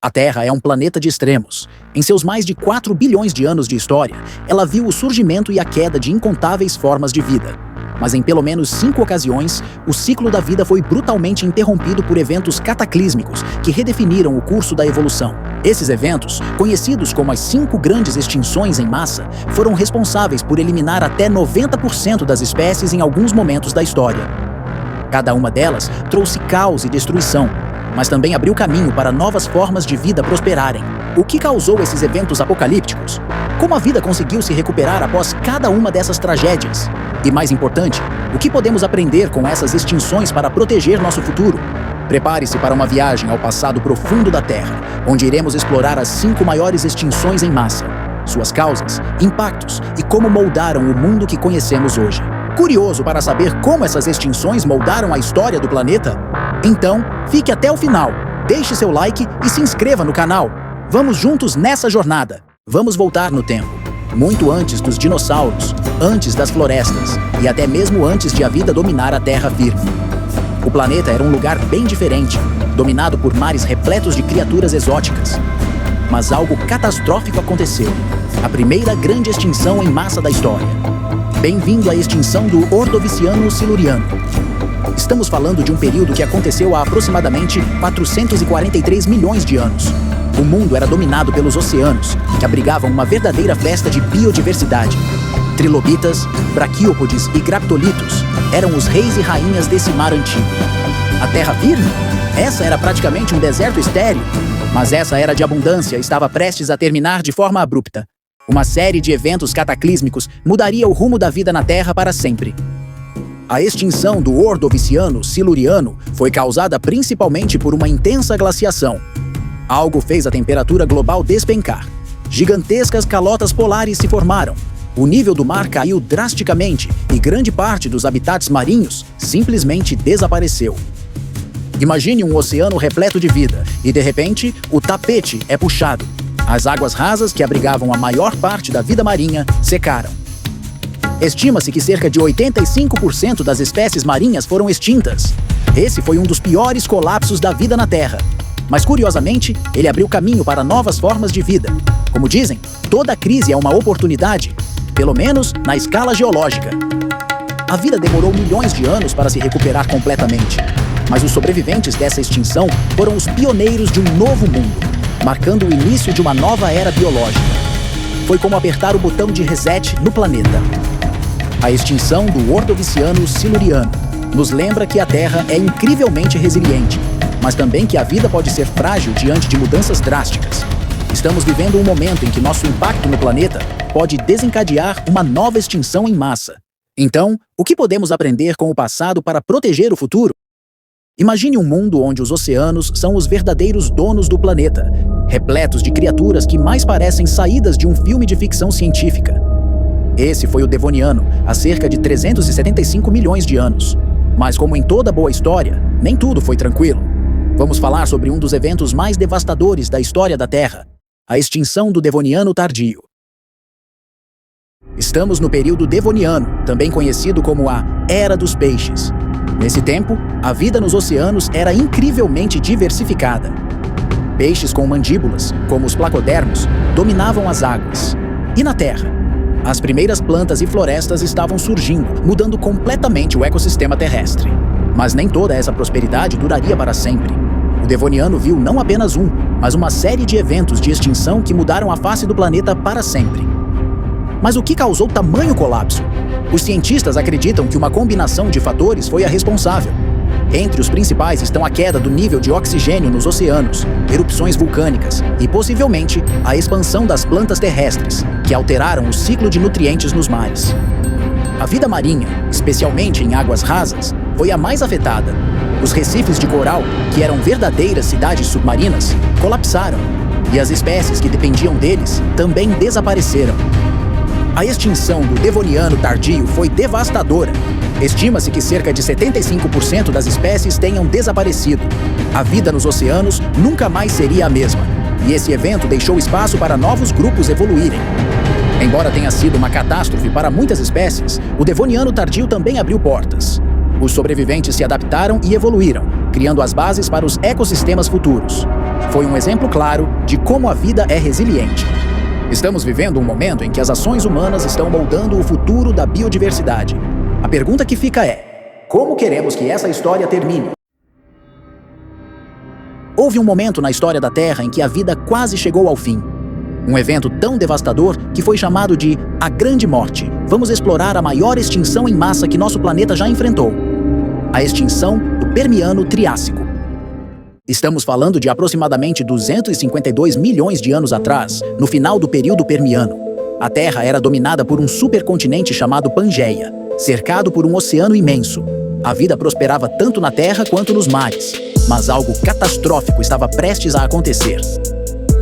A Terra é um planeta de extremos. Em seus mais de 4 bilhões de anos de história, ela viu o surgimento e a queda de incontáveis formas de vida. Mas em pelo menos 5 ocasiões, o ciclo da vida foi brutalmente interrompido por eventos cataclísmicos que redefiniram o curso da evolução. Esses eventos, conhecidos como as 5 grandes extinções em massa, foram responsáveis por eliminar até 90% das espécies em alguns momentos da história. Cada uma delas trouxe caos e destruição, mas também abriu caminho para novas formas de vida prosperarem. O que causou esses eventos apocalípticos? Como a vida conseguiu se recuperar após cada uma dessas tragédias? E mais importante, o que podemos aprender com essas extinções para proteger nosso futuro? Prepare-se para uma viagem ao passado profundo da Terra, onde iremos explorar as 5 maiores extinções em massa, suas causas, impactos e como moldaram o mundo que conhecemos hoje. Curioso para saber como essas extinções moldaram a história do planeta? Então, fique até o final, deixe seu like e se inscreva no canal. Vamos juntos nessa jornada. Vamos voltar no tempo, muito antes dos dinossauros, antes das florestas e até mesmo antes de a vida dominar a terra firme. O planeta era um lugar bem diferente, dominado por mares repletos de criaturas exóticas. Mas algo catastrófico aconteceu. A primeira grande extinção em massa da história. Bem-vindo à extinção do Ordoviciano Siluriano. Estamos falando de um período que aconteceu há aproximadamente 443 milhões de anos. O mundo era dominado pelos oceanos, que abrigavam uma verdadeira festa de biodiversidade. Trilobitas, braquiópodes e graptolitos eram os reis e rainhas desse mar antigo. A terra firme? Essa era praticamente um deserto estéril. Mas essa era de abundância estava prestes a terminar de forma abrupta. Uma série de eventos cataclísmicos mudaria o rumo da vida na Terra para sempre. A extinção do Ordoviciano Siluriano foi causada principalmente por uma intensa glaciação. Algo fez a temperatura global despencar. Gigantescas calotas polares se formaram. O nível do mar caiu drasticamente e grande parte dos habitats marinhos simplesmente desapareceu. Imagine um oceano repleto de vida e, de repente, o tapete é puxado. As águas rasas que abrigavam a maior parte da vida marinha secaram. Estima-se que cerca de 85% das espécies marinhas foram extintas. Esse foi um dos piores colapsos da vida na Terra. Mas, curiosamente, ele abriu caminho para novas formas de vida. Como dizem, toda crise é uma oportunidade, pelo menos na escala geológica. A vida demorou milhões de anos para se recuperar completamente. Mas os sobreviventes dessa extinção foram os pioneiros de um novo mundo, marcando o início de uma nova era biológica. Foi como apertar o botão de reset no planeta. A extinção do Ordoviciano Siluriano nos lembra que a Terra é incrivelmente resiliente, mas também que a vida pode ser frágil diante de mudanças drásticas. Estamos vivendo um momento em que nosso impacto no planeta pode desencadear uma nova extinção em massa. Então, o que podemos aprender com o passado para proteger o futuro? Imagine um mundo onde os oceanos são os verdadeiros donos do planeta, repletos de criaturas que mais parecem saídas de um filme de ficção científica. Esse foi o Devoniano, há cerca de 375 milhões de anos. Mas como em toda boa história, nem tudo foi tranquilo. Vamos falar sobre um dos eventos mais devastadores da história da Terra, a extinção do Devoniano tardio. Estamos no período Devoniano, também conhecido como a Era dos Peixes. Nesse tempo, a vida nos oceanos era incrivelmente diversificada. Peixes com mandíbulas, como os placodermos, dominavam as águas. E na Terra? As primeiras plantas e florestas estavam surgindo, mudando completamente o ecossistema terrestre. Mas nem toda essa prosperidade duraria para sempre. O Devoniano viu não apenas um, mas uma série de eventos de extinção que mudaram a face do planeta para sempre. Mas o que causou tamanho colapso? Os cientistas acreditam que uma combinação de fatores foi a responsável. Entre os principais estão a queda do nível de oxigênio nos oceanos, erupções vulcânicas e, possivelmente, a expansão das plantas terrestres, que alteraram o ciclo de nutrientes nos mares. A vida marinha, especialmente em águas rasas, foi a mais afetada. Os recifes de coral, que eram verdadeiras cidades submarinas, colapsaram, e as espécies que dependiam deles também desapareceram. A extinção do Devoniano tardio foi devastadora. Estima-se que cerca de 75% das espécies tenham desaparecido. A vida nos oceanos nunca mais seria a mesma, e esse evento deixou espaço para novos grupos evoluírem. Embora tenha sido uma catástrofe para muitas espécies, o Devoniano tardio também abriu portas. Os sobreviventes se adaptaram e evoluíram, criando as bases para os ecossistemas futuros. foi um exemplo claro de como a vida é resiliente. Estamos vivendo um momento em que as ações humanas estão moldando o futuro da biodiversidade. A pergunta que fica é: como queremos que essa história termine? Houve um momento na história da Terra em que a vida quase chegou ao fim. Um evento tão devastador que foi chamado de A Grande Morte. Vamos explorar a maior extinção em massa que nosso planeta já enfrentou. A extinção do Permiano-Triássico. Estamos falando de aproximadamente 252 milhões de anos atrás, no final do período Permiano. A Terra era dominada por um supercontinente chamado Pangeia, cercado por um oceano imenso. A vida prosperava tanto na Terra quanto nos mares, mas algo catastrófico estava prestes a acontecer.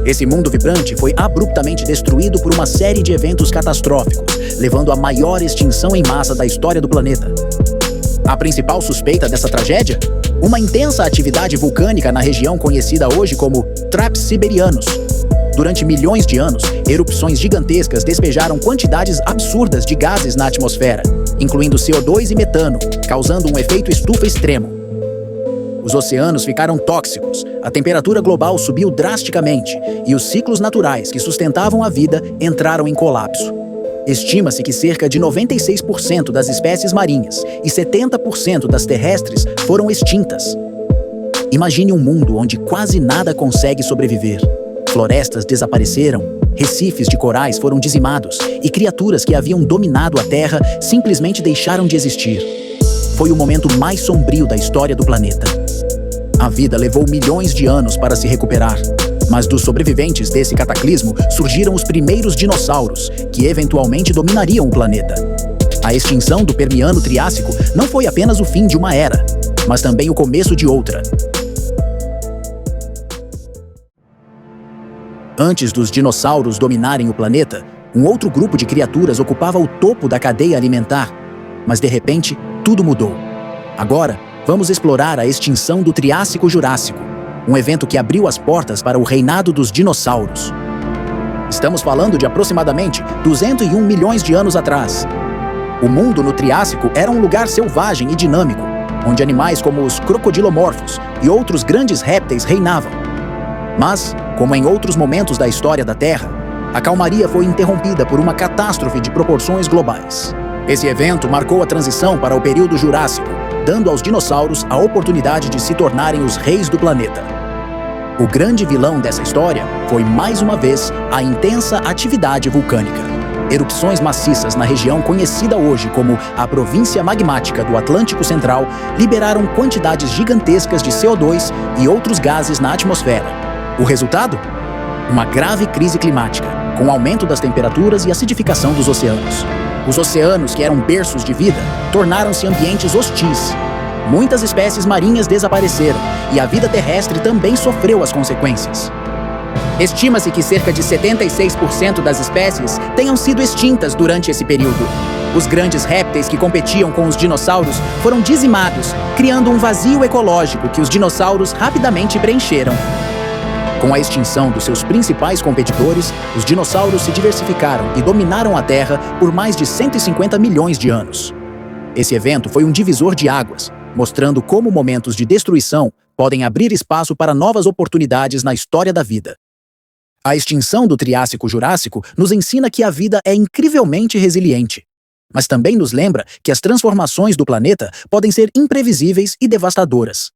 Esse mundo vibrante foi abruptamente destruído por uma série de eventos catastróficos, levando à maior extinção em massa da história do planeta. A principal suspeita dessa tragédia? Uma intensa atividade vulcânica na região conhecida hoje como Traps Siberianos. Durante milhões de anos, erupções gigantescas despejaram quantidades absurdas de gases na atmosfera, incluindo CO2 e metano, causando um efeito estufa extremo. Os oceanos ficaram tóxicos, a temperatura global subiu drasticamente e os ciclos naturais que sustentavam a vida entraram em colapso. Estima-se que cerca de 96% das espécies marinhas e 70% das terrestres foram extintas. Imagine um mundo onde quase nada consegue sobreviver. Florestas desapareceram, recifes de corais foram dizimados e criaturas que haviam dominado a Terra simplesmente deixaram de existir. Foi o momento mais sombrio da história do planeta. A vida levou milhões de anos para se recuperar. Mas dos sobreviventes desse cataclismo surgiram os primeiros dinossauros, que eventualmente dominariam o planeta. A extinção do Permiano-Triássico não foi apenas o fim de uma era, mas também o começo de outra. Antes dos dinossauros dominarem o planeta, um outro grupo de criaturas ocupava o topo da cadeia alimentar. Mas de repente, tudo mudou. Agora, vamos explorar a extinção do Triássico-Jurássico. Um evento que abriu as portas para o reinado dos dinossauros. Estamos falando de aproximadamente 201 milhões de anos atrás. O mundo no Triássico era um lugar selvagem e dinâmico, onde animais como os crocodilomorfos e outros grandes répteis reinavam. Mas, como em outros momentos da história da Terra, a calmaria foi interrompida por uma catástrofe de proporções globais. Esse evento marcou a transição para o período Jurássico, dando aos dinossauros a oportunidade de se tornarem os reis do planeta. O grande vilão dessa história foi, mais uma vez, a intensa atividade vulcânica. Erupções maciças na região conhecida hoje como a Província Magmática do Atlântico Central liberaram quantidades gigantescas de CO2 e outros gases na atmosfera. O resultado? Uma grave crise climática, com aumento das temperaturas e acidificação dos oceanos. Os oceanos, que eram berços de vida, tornaram-se ambientes hostis. Muitas espécies marinhas desapareceram e a vida terrestre também sofreu as consequências. Estima-se que cerca de 76% das espécies tenham sido extintas durante esse período. Os grandes répteis que competiam com os dinossauros foram dizimados, criando um vazio ecológico que os dinossauros rapidamente preencheram. Com a extinção dos seus principais competidores, os dinossauros se diversificaram e dominaram a Terra por mais de 150 milhões de anos. Esse evento foi um divisor de águas, mostrando como momentos de destruição podem abrir espaço para novas oportunidades na história da vida. A extinção do Triássico-Jurássico nos ensina que a vida é incrivelmente resiliente, mas também nos lembra que as transformações do planeta podem ser imprevisíveis e devastadoras.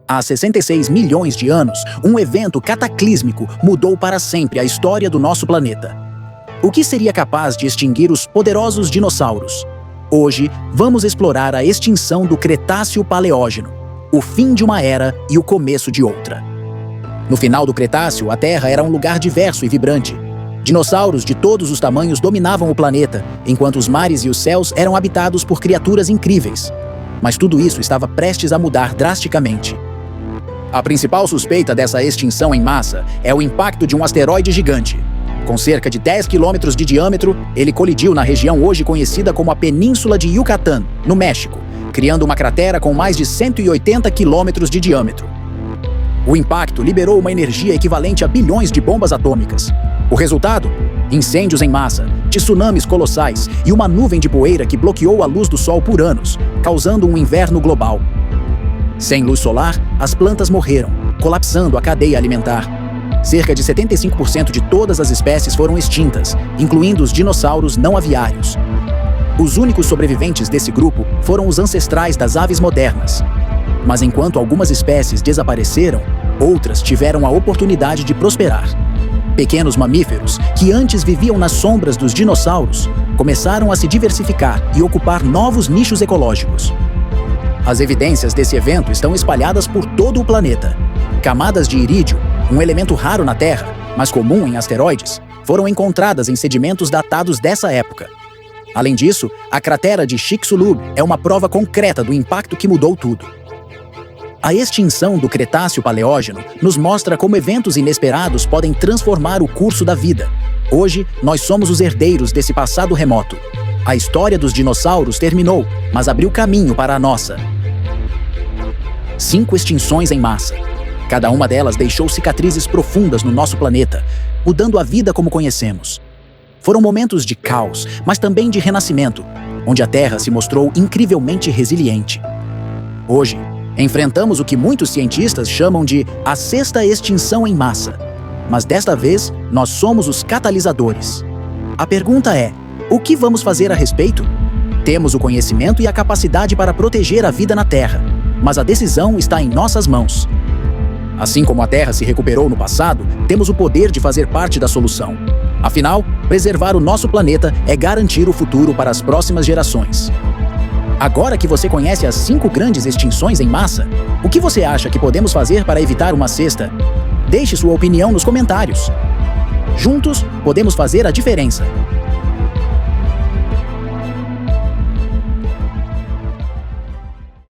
Há 66 milhões de anos, um evento cataclísmico mudou para sempre a história do nosso planeta. O que seria capaz de extinguir os poderosos dinossauros? Hoje, vamos explorar a extinção do Cretáceo-Paleógeno, o fim de uma era e o começo de outra. No final do Cretáceo, a Terra era um lugar diverso e vibrante. Dinossauros de todos os tamanhos dominavam o planeta, enquanto os mares e os céus eram habitados por criaturas incríveis. Mas tudo isso estava prestes a mudar drasticamente. A principal suspeita dessa extinção em massa é o impacto de um asteroide gigante. Com cerca de 10 quilômetros de diâmetro, ele colidiu na região hoje conhecida como a Península de Yucatán, no México, criando uma cratera com mais de 180 quilômetros de diâmetro. O impacto liberou uma energia equivalente a bilhões de bombas atômicas. O resultado? Incêndios em massa, tsunamis colossais e uma nuvem de poeira que bloqueou a luz do sol por anos, causando um inverno global. Sem luz solar, as plantas morreram, colapsando a cadeia alimentar. Cerca de 75% de todas as espécies foram extintas, incluindo os dinossauros não aviários. Os únicos sobreviventes desse grupo foram os ancestrais das aves modernas. Mas enquanto algumas espécies desapareceram, outras tiveram a oportunidade de prosperar. Pequenos mamíferos, que antes viviam nas sombras dos dinossauros, começaram a se diversificar e ocupar novos nichos ecológicos. As evidências desse evento estão espalhadas por todo o planeta. Camadas de irídio, um elemento raro na Terra, mas comum em asteroides, foram encontradas em sedimentos datados dessa época. Além disso, a cratera de Chicxulub é uma prova concreta do impacto que mudou tudo. A extinção do Cretáceo-Paleógeno nos mostra como eventos inesperados podem transformar o curso da vida. Hoje, nós somos os herdeiros desse passado remoto. A história dos dinossauros terminou, mas abriu caminho para a nossa. 5 extinções em massa. Cada uma delas deixou cicatrizes profundas no nosso planeta, mudando a vida como conhecemos. Foram momentos de caos, mas também de renascimento, onde a Terra se mostrou incrivelmente resiliente. Hoje, enfrentamos o que muitos cientistas chamam de a 6ª extinção em massa. Mas desta vez, nós somos os catalisadores. A pergunta é: o que vamos fazer a respeito? Temos o conhecimento e a capacidade para proteger a vida na Terra, mas a decisão está em nossas mãos. Assim como a Terra se recuperou no passado, temos o poder de fazer parte da solução. Afinal, preservar o nosso planeta é garantir o futuro para as próximas gerações. Agora que você conhece as 5 grandes extinções em massa, o que você acha que podemos fazer para evitar uma 6ª? Deixe sua opinião nos comentários. Juntos, podemos fazer a diferença.